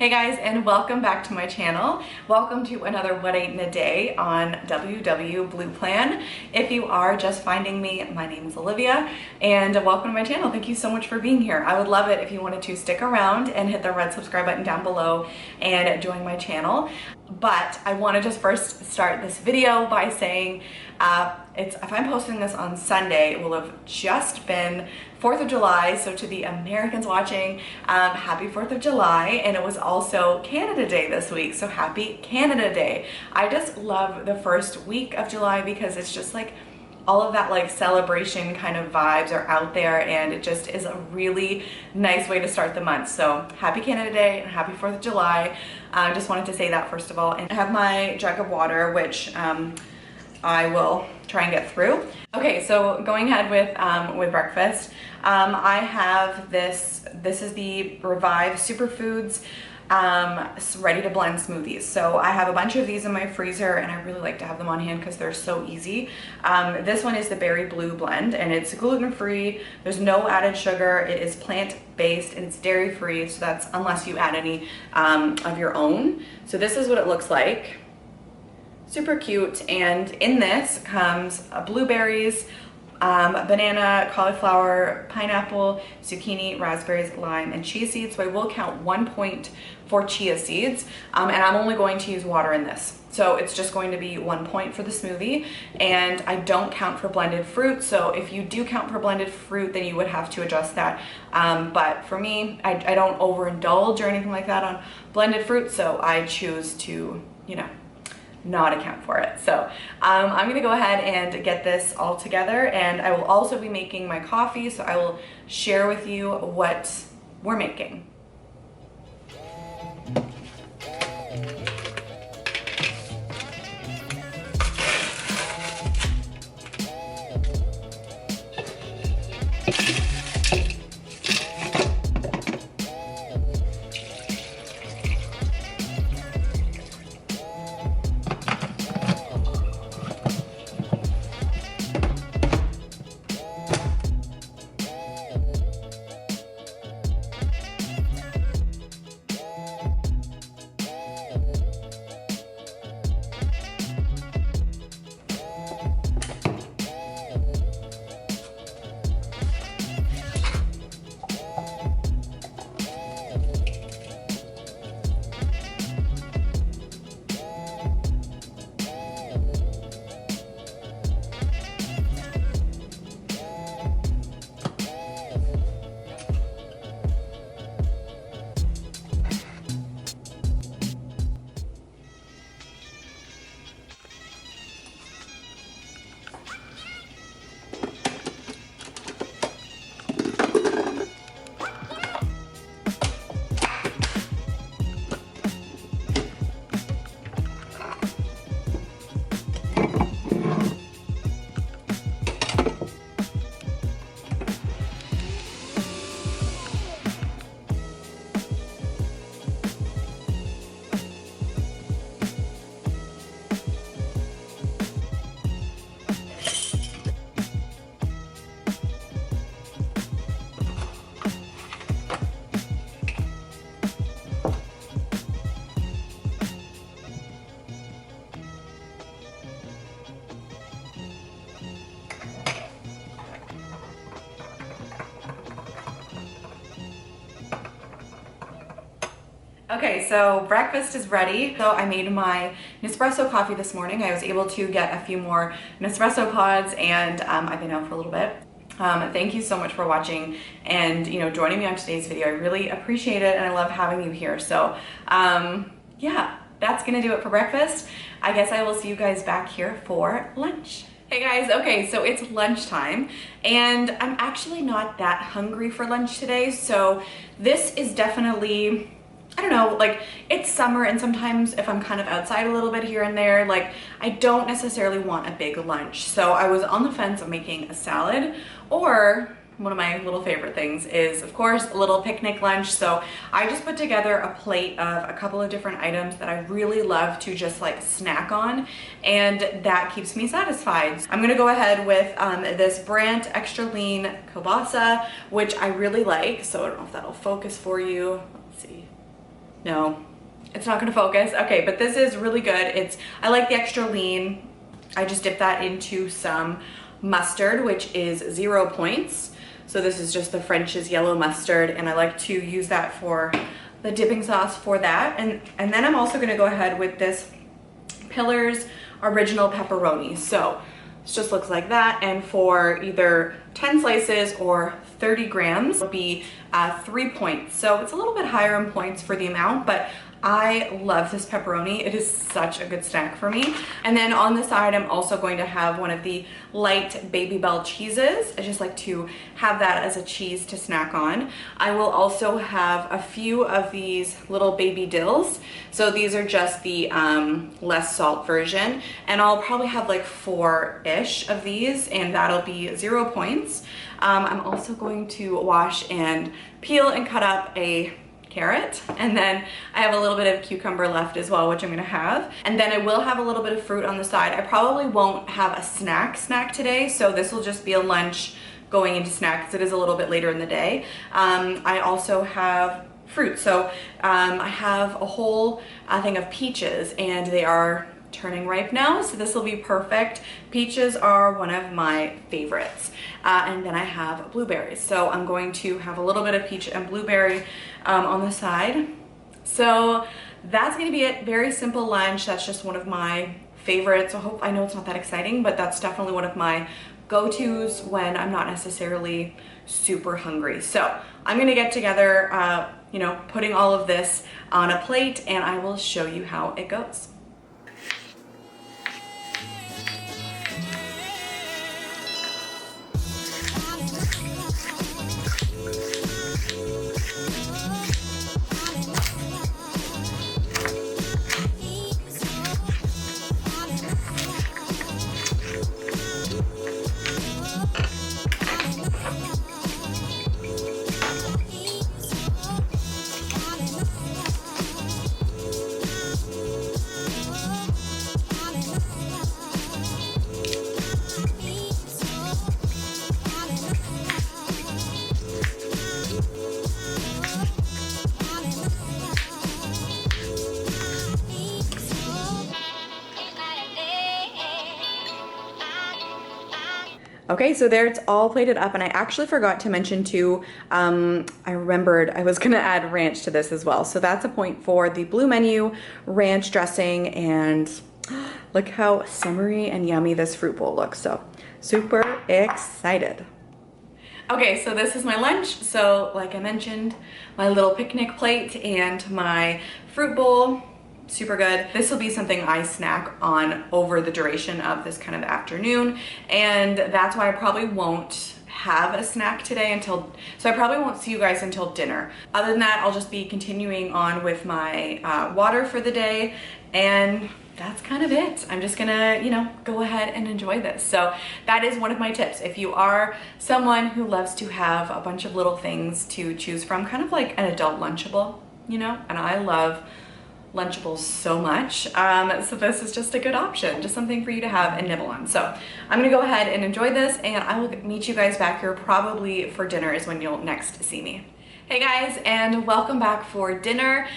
Hey guys, and welcome back to my channel. Welcome to another What I Ate in a Day on WW Blue Plan. If you are just finding me, my name is Olivia, and welcome to my channel. Thank you so much for being here. I would love it if you wanted to stick around and hit the red subscribe button down below and join my channel. But I want to just first start this video by saying if I'm posting this on Sunday, it will have just been 4th of July, so to the Americans watching, happy 4th of July, and it was also Canada Day this week, so happy Canada Day. I just love the first week of July because it's just like all of that like celebration kind of vibes are out there, and it just is a really nice way to start the month. So happy Canada Day and happy 4th of July. I just wanted to say that first of all, and I have my jug of water, which I will try and get through. Okay, so going ahead with breakfast, I have this is the Revive Superfoods ready to blend smoothies. So I have a bunch of these in my freezer, and I really like to have them on hand because they're so easy. This one is the Berry Blue blend, and it's gluten-free. There's no added sugar. It is plant-based and it's dairy-free, so that's unless you add any of your own. So this is what it looks like. Super cute, and in this comes blueberries, banana, cauliflower, pineapple, zucchini, raspberries, lime, and chia seeds. So I will count 1 point for chia seeds, and I'm only going to use water in this. So it's just going to be 1 point for the smoothie, and I don't count for blended fruit. So if you do count for blended fruit, then you would have to adjust that. But for me, I don't overindulge or anything like that on blended fruit, so I choose to, not account for it. So I'm gonna go ahead and get this all together, and I will also be making my coffee, so I will share with you what we're making. Okay, so breakfast is ready. So I made my Nespresso coffee this morning. I was able to get a few more Nespresso pods, and I've been out for a little bit. Thank you so much for watching and joining me on today's video. I really appreciate it, and I love having you here. So yeah, that's gonna do it for breakfast. I guess I will see you guys back here for lunch. Hey guys, okay, so it's lunchtime, and I'm actually not that hungry for lunch today. So this is definitely, I don't know, like it's summer, and sometimes if I'm kind of outside a little bit here and there, like I don't necessarily want a big lunch. So I was on the fence of making a salad, or one of my little favorite things is, of course, a little picnic lunch. So I just put together a plate of a couple of different items that I really love to just like snack on, and that keeps me satisfied. I'm gonna go ahead with this Brandt extra lean kielbasa, which I really like. So I don't know if that'll focus for you. Let's see. No, it's not gonna focus. Okay, but this is really good. I like the extra lean. I just dipped that into some mustard, which is 0 points. So this is just the French's yellow mustard, and I like to use that for the dipping sauce for that. And then I'm also gonna go ahead with this Pillar's original pepperoni. So it just looks like that, and for either 10 slices or 30 grams will be 3 points. So it's a little bit higher in points for the amount, but I love this pepperoni. It is such a good snack for me. And then on the side, I'm also going to have one of the light Baby Bell cheeses. I just like to have that as a cheese to snack on. I will also have a few of these little baby dills. So these are just the less salt version. And I'll probably have like 4-ish of these, and that'll be 0 points. I'm also going to wash and peel and cut up a carrot, and then I have a little bit of cucumber left as well, which I'm gonna have. And then I will have a little bit of fruit on the side. I probably won't have a snack today, so this will just be a lunch going into snacks. It is a little bit later in the day. I also have fruit, so I have a whole thing of peaches, and they are turning ripe now, so this will be perfect. Peaches are one of my favorites. And then I have blueberries, so I'm going to have a little bit of peach and blueberry on the side. So that's gonna be it. Very simple lunch. That's just one of my favorites. I know it's not that exciting, but that's definitely one of my go-tos when I'm not necessarily super hungry. So I'm gonna get together, you know, putting all of this on a plate, and I will show you how it goes. Okay, so there it's all plated up, and I actually forgot to mention too, I remembered I was gonna add ranch to this as well. So that's a point for the blue menu ranch dressing, and look how summery and yummy this fruit bowl looks. So super excited. Okay, so this is my lunch. So like I mentioned, my little picnic plate and my fruit bowl. Super good. This will be something I snack on over the duration of this kind of afternoon, and that's why I probably won't have a snack today so I probably won't see you guys until dinner. Other than that, I'll just be continuing on with my water for the day, and that's kind of it. I'm just gonna, you know, go ahead and enjoy this. So that is one of my tips. If you are someone who loves to have a bunch of little things to choose from, kind of like an adult Lunchable, you know, and I love Lunchables so much, so this is just a good option, just something for you to have and nibble on. So I'm gonna go ahead and enjoy this, and I will meet you guys back here probably for dinner is when you'll next see me. Hey guys, and welcome back for dinner.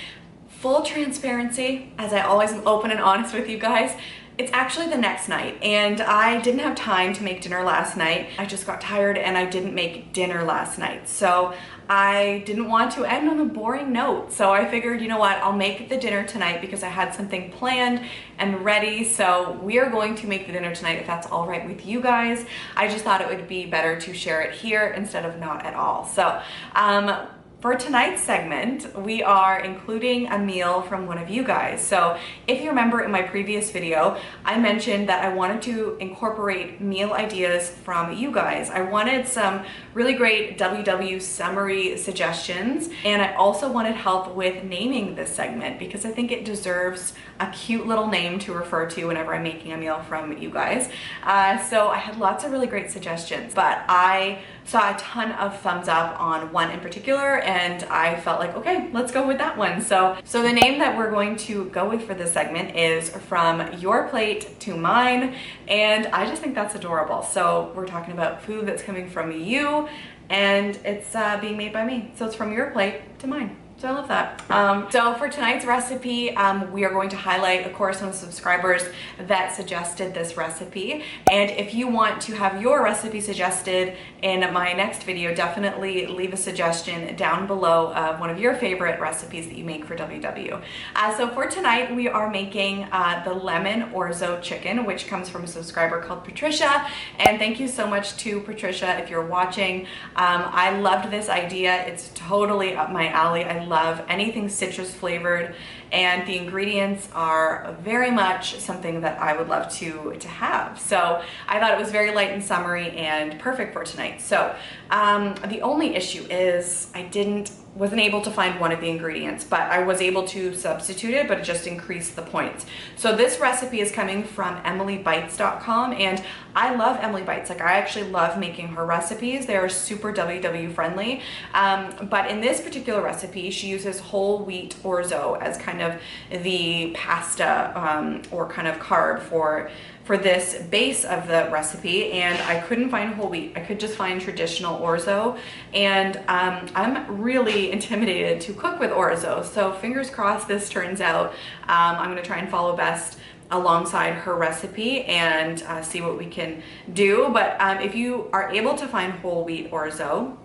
Full transparency, as I always am open and honest with you guys, it's actually the next night, and I didn't have time to make dinner last night. I just got tired and I didn't make dinner last night. So I didn't want to end on a boring note. So I figured, you know what, I'll make the dinner tonight because I had something planned and ready. So we are going to make the dinner tonight if that's all right with you guys. I just thought it would be better to share it here instead of not at all. So for tonight's segment, we are including a meal from one of you guys. So if you remember in my previous video, I mentioned that I wanted to incorporate meal ideas from you guys. I wanted some really great WW summary suggestions, and I also wanted help with naming this segment because I think it deserves a cute little name to refer to whenever I'm making a meal from you guys. So I had lots of really great suggestions, but I saw a ton of thumbs up on one in particular, and I felt like, okay, let's go with that one. So the name that we're going to go with for this segment is From Your Plate to Mine, and I just think that's adorable. So we're talking about food that's coming from you, and it's being made by me. So it's from your plate to mine. So I love that. So for tonight's recipe, we are going to highlight, of course, some subscribers that suggested this recipe. And if you want to have your recipe suggested in my next video, definitely leave a suggestion down below of one of your favorite recipes that you make for WW. So for tonight, we are making the lemon orzo chicken, which comes from a subscriber called Patricia. And thank you so much to Patricia if you're watching. I loved this idea. It's totally up my alley. I love anything citrus flavored, and the ingredients are very much something that I would love to have. So I thought it was very light and summery and perfect for tonight. So the only issue is I wasn't able to find one of the ingredients, but I was able to substitute it, but it just increased the points. So this recipe is coming from emilybites.com, and I love Emily Bites. Like, I actually love making her recipes. They are super WW friendly. But in this particular recipe, she uses whole wheat orzo as kind of the pasta or kind of carb for this base of the recipe, and I couldn't find whole wheat. I could just find traditional orzo, and I'm really intimidated to cook with orzo, so fingers crossed this turns out. I'm gonna try and follow best alongside her recipe and see what we can do. But if you are able to find whole wheat orzo,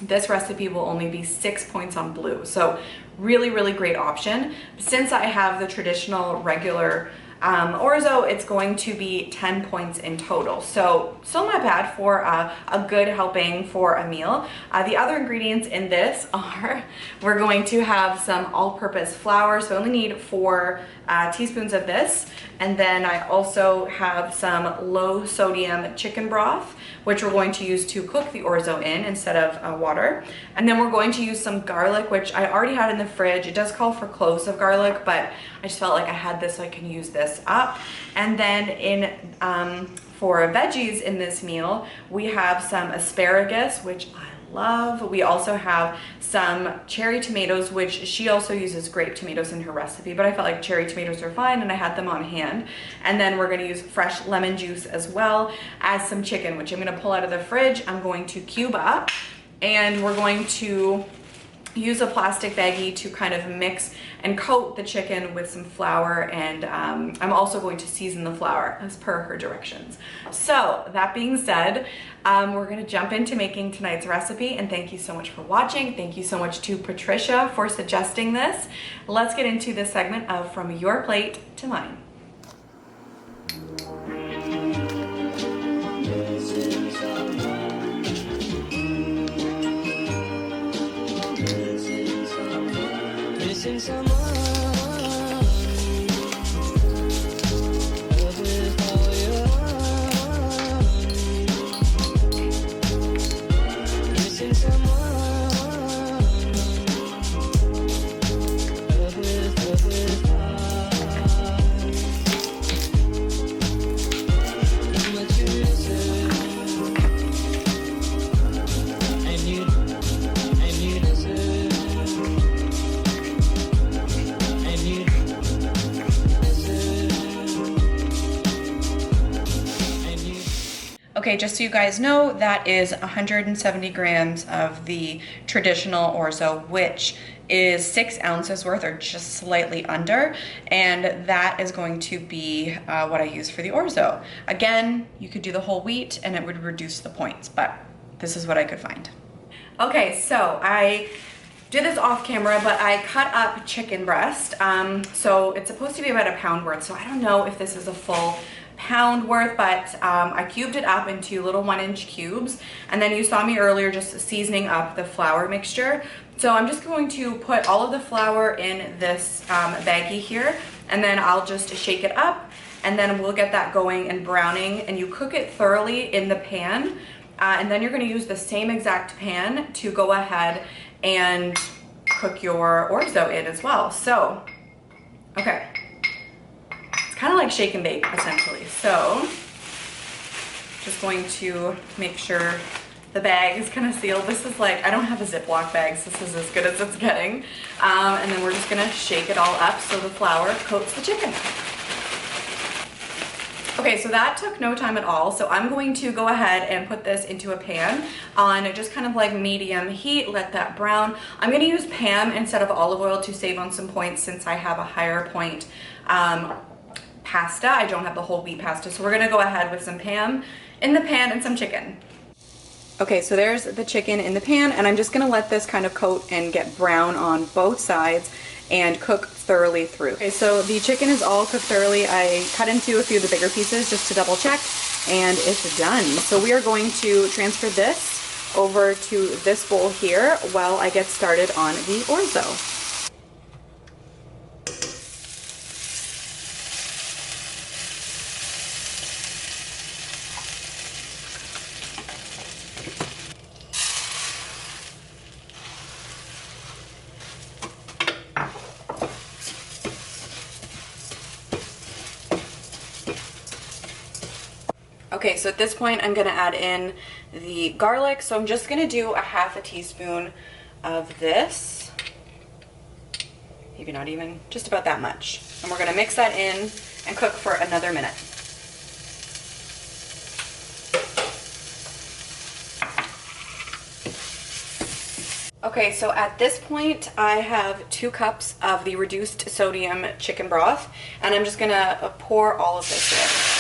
this recipe will only be 6 points on blue, so really, really great option. Since I have the traditional regular orzo, it's going to be 10 points in total. So still not bad for a good helping for a meal. The other ingredients in this are, we're going to have some all-purpose flour. So I only need 4 teaspoons of this. And then I also have some low sodium chicken broth, which we're going to use to cook the orzo in instead of water. And then we're going to use some garlic, which I already had in the fridge. It does call for cloves of garlic, but I just felt like I had this so I can use this up. And then for veggies in this meal, we have some asparagus, which I love. We also have some cherry tomatoes, which she also uses grape tomatoes in her recipe, but I felt like cherry tomatoes are fine and I had them on hand. And then we're gonna use fresh lemon juice as well as some chicken, which I'm gonna pull out of the fridge. I'm going to cube up, and we're going to use a plastic baggie to kind of mix and coat the chicken with some flour, and I'm also going to season the flour as per her directions. So that being said, we're gonna jump into making tonight's recipe, and thank you so much for watching. Thank you so much to Patricia for suggesting this. Let's get into this segment of From Your Plate to Mine. Okay, just so you guys know, that is 170 grams of the traditional orzo, which is 6 ounces worth, or just slightly under, and that is going to be what I use for the orzo. Again, you could do the whole wheat and it would reduce the points, but this is what I could find. Okay, so I did this off camera, but I cut up chicken breast. So it's supposed to be about a pound worth, so I don't know if this is a full pound worth, but I cubed it up into little 1-inch cubes, and then you saw me earlier just seasoning up the flour mixture. So I'm just going to put all of the flour in this baggie here, and then I'll just shake it up, and then we'll get that going and browning, and you cook it thoroughly in the pan, and then you're going to use the same exact pan to go ahead and cook your orzo in as well. So, okay. Kind of like shake and bake essentially. So just going to make sure the bag is kind of sealed. This is like, I don't have a Ziploc bag, so this is as good as it's getting. And then we're just gonna shake it all up so the flour coats the chicken. Okay, so that took no time at all. So I'm going to go ahead and put this into a pan on just kind of like medium heat, let that brown. I'm gonna use Pam instead of olive oil to save on some points since I have a higher point pasta. I don't have the whole wheat pasta, so we're gonna go ahead with some Pam in the pan and some chicken. Okay, so there's the chicken in the pan, and I'm just gonna let this kind of coat and get brown on both sides and cook thoroughly through. Okay, so the chicken is all cooked thoroughly. I cut into a few of the bigger pieces just to double check, and it's done. So we are going to transfer this over to this bowl here while I get started on the orzo. Okay, so at this point I'm gonna add in the garlic. So I'm just gonna do a half a teaspoon of this. Maybe not even, just about that much. And we're gonna mix that in and cook for another minute. Okay, so at this point I have 2 cups of the reduced sodium chicken broth, and I'm just gonna pour all of this in.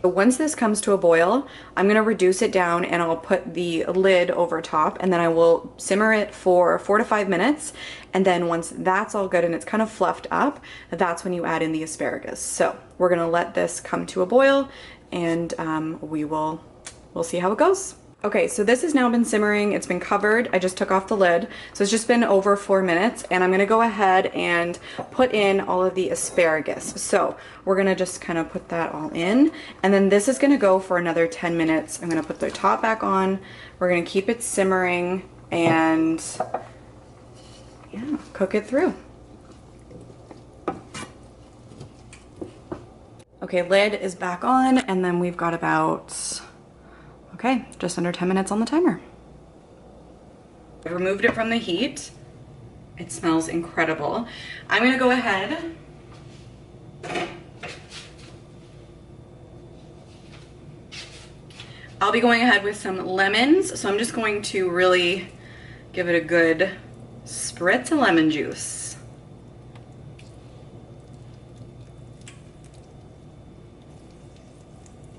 Once this comes to a boil, I'm gonna reduce it down and I'll put the lid over top, and then I will simmer it for 4 to 5 minutes. And then once that's all good and it's kind of fluffed up, that's when you add in the asparagus. So we're gonna let this come to a boil, and we'll see how it goes. Okay, so this has now been simmering. It's been covered. I just took off the lid. So it's just been over 4 minutes, and I'm gonna go ahead and put in all of the asparagus. So we're gonna just kind of put that all in, and then this is gonna go for another 10 minutes. I'm gonna put the top back on. We're gonna keep it simmering and yeah, cook it through. Okay, lid is back on, and then we've got about, okay, just under 10 minutes on the timer. I've removed it from the heat. It smells incredible. I'm gonna go ahead I'll be going ahead with some lemons. So I'm just going to really give it a good spritz of lemon juice.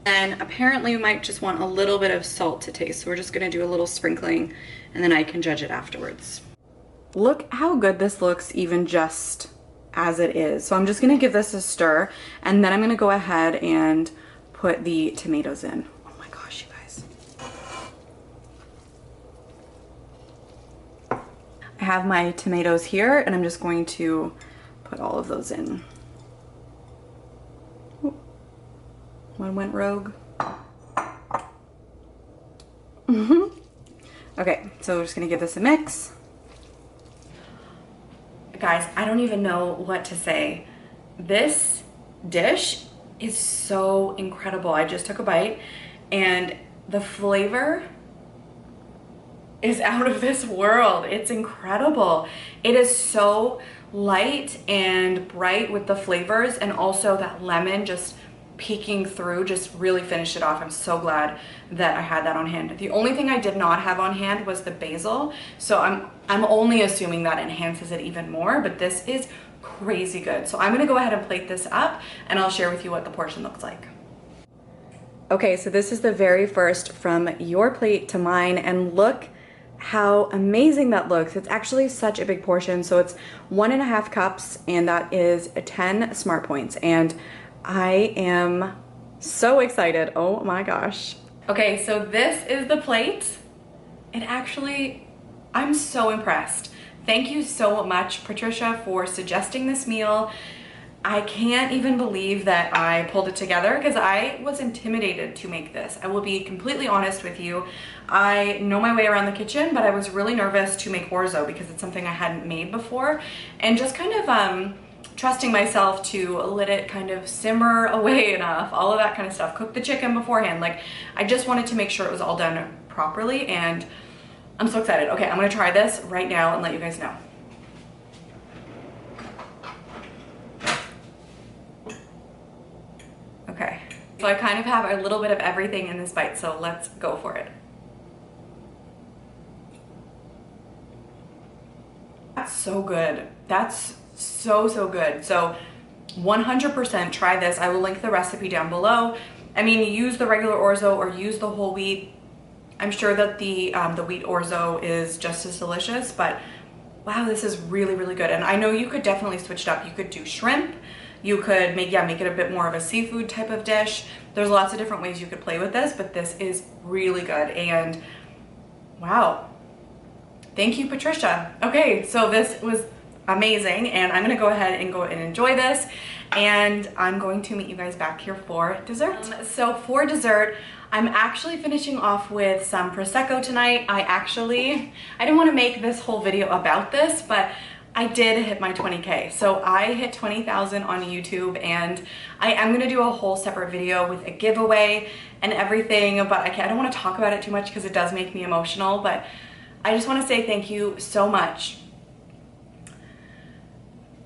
And apparently we might just want a little bit of salt to taste. So we're just gonna do a little sprinkling, and then I can judge it afterwards. Look how good this looks even just as it is. So I'm just gonna give this a stir, and then I'm gonna go ahead and put the tomatoes in. Oh my gosh, you guys. I have my tomatoes here, and I'm just going to put all of those in. One went rogue. Okay, so we're just gonna give this a mix. Guys, I don't even know what to say. This dish is so incredible. I just took a bite, and the flavor is out of this world. It's incredible. It is so light and bright with the flavors, and also that lemon just peeking through just really finished it off. I'm so glad that I had that on hand. The only thing I did not have on hand was the basil, so I'm only assuming that enhances it even more, but this is crazy good. So I'm gonna go ahead and plate this up, and I'll share with you what the portion looks like. Okay, so this is the very first from your plate to mine, and look how amazing that looks. It's actually such a big portion. So it's 1.5 cups, and that is 10 smart points. And I am so excited. Oh my gosh. Okay, so this is the plate. It actually, I'm so impressed. Thank you so much, Patricia, for suggesting this meal. I can't even believe that I pulled it together, because I was intimidated to make this. I will be completely honest with you. I know my way around the kitchen, but I was really nervous to make orzo because it's something I hadn't made before. And just kind of trusting myself to let it kind of simmer away enough, all of that kind of stuff. Cook the chicken beforehand. Like, I just wanted to make sure it was all done properly, and I'm so excited. Okay, I'm gonna try this right now and let you guys know. Okay, so I kind of have a little bit of everything in this bite, so let's go for it. That's so good. That's so good. So 100% try this. I will link the recipe down below. I mean, use the regular orzo or use the whole wheat. I'm sure that the wheat orzo is just as delicious, but wow, this is really good. And I know you could definitely switch it up. You could do shrimp. You could make it a bit more of a seafood type of dish. There's lots of different ways you could play with this, but this is really good. And wow, thank you, Patricia. Okay, so this was amazing, and I'm gonna go ahead and enjoy this, and I'm going to meet you guys back here for dessert. So for dessert, I'm actually finishing off with some Prosecco tonight. I didn't want to make this whole video about this, but I did hit my 20K. So I hit 20,000 on YouTube, and I am gonna do a whole separate video with a giveaway and everything, but I don't wanna talk about it too much because it does make me emotional, but I just wanna say thank you so much.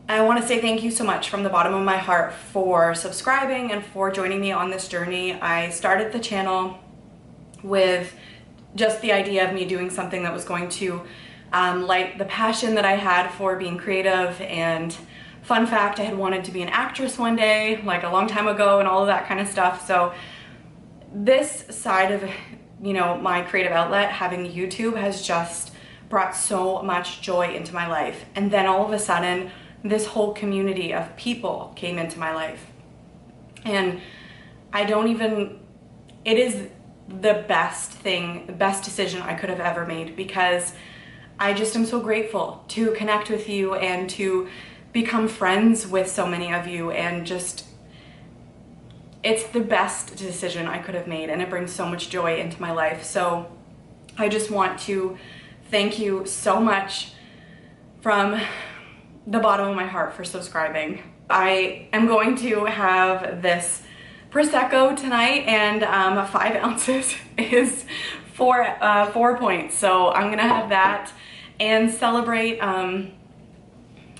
I want to say thank you so much from the bottom of my heart for subscribing and for joining me on this journey. I started the channel with just the idea of me doing something that was going to light the passion that I had for being creative. And fun fact, I had wanted to be an actress one day, like a long time ago, and all of that kind of stuff. So this side of, you know, my creative outlet, having YouTube, has just brought so much joy into my life. And then all of a sudden, this whole community of people came into my life. And it is the best thing, the best decision I could have ever made, because I just am so grateful to connect with you and to become friends with so many of you, and just, it's the best decision I could have made, and it brings so much joy into my life. So I just want to thank you so much from the bottom of my heart for subscribing. I am going to have this Prosecco tonight, and 5 ounces is 4 points. So I'm gonna have that and celebrate.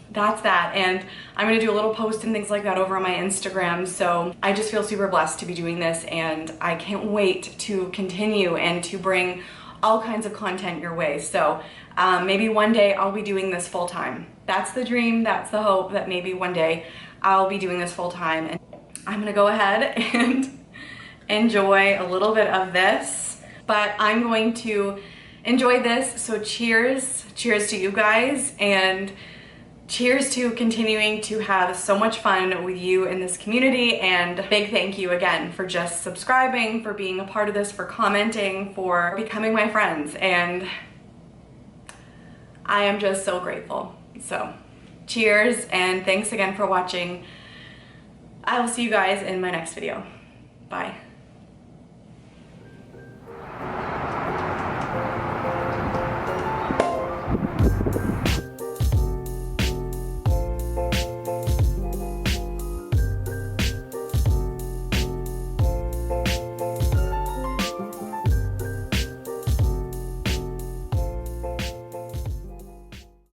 That's that. And I'm gonna do a little post and things like that over on my Instagram. So I just feel super blessed to be doing this, and I can't wait to continue and to bring all kinds of content your way. So maybe one day I'll be doing this full time. That's the dream, that's the hope, that maybe one day I'll be doing this full time. And I'm gonna go ahead and enjoy a little bit of this, but I'm going to enjoy this. So cheers to you guys, and cheers to continuing to have so much fun with you in this community. And big thank you again for just subscribing, for being a part of this, for commenting, for becoming my friends. And I am just so grateful. So cheers, and thanks again for watching. I will see you guys in my next video. Bye.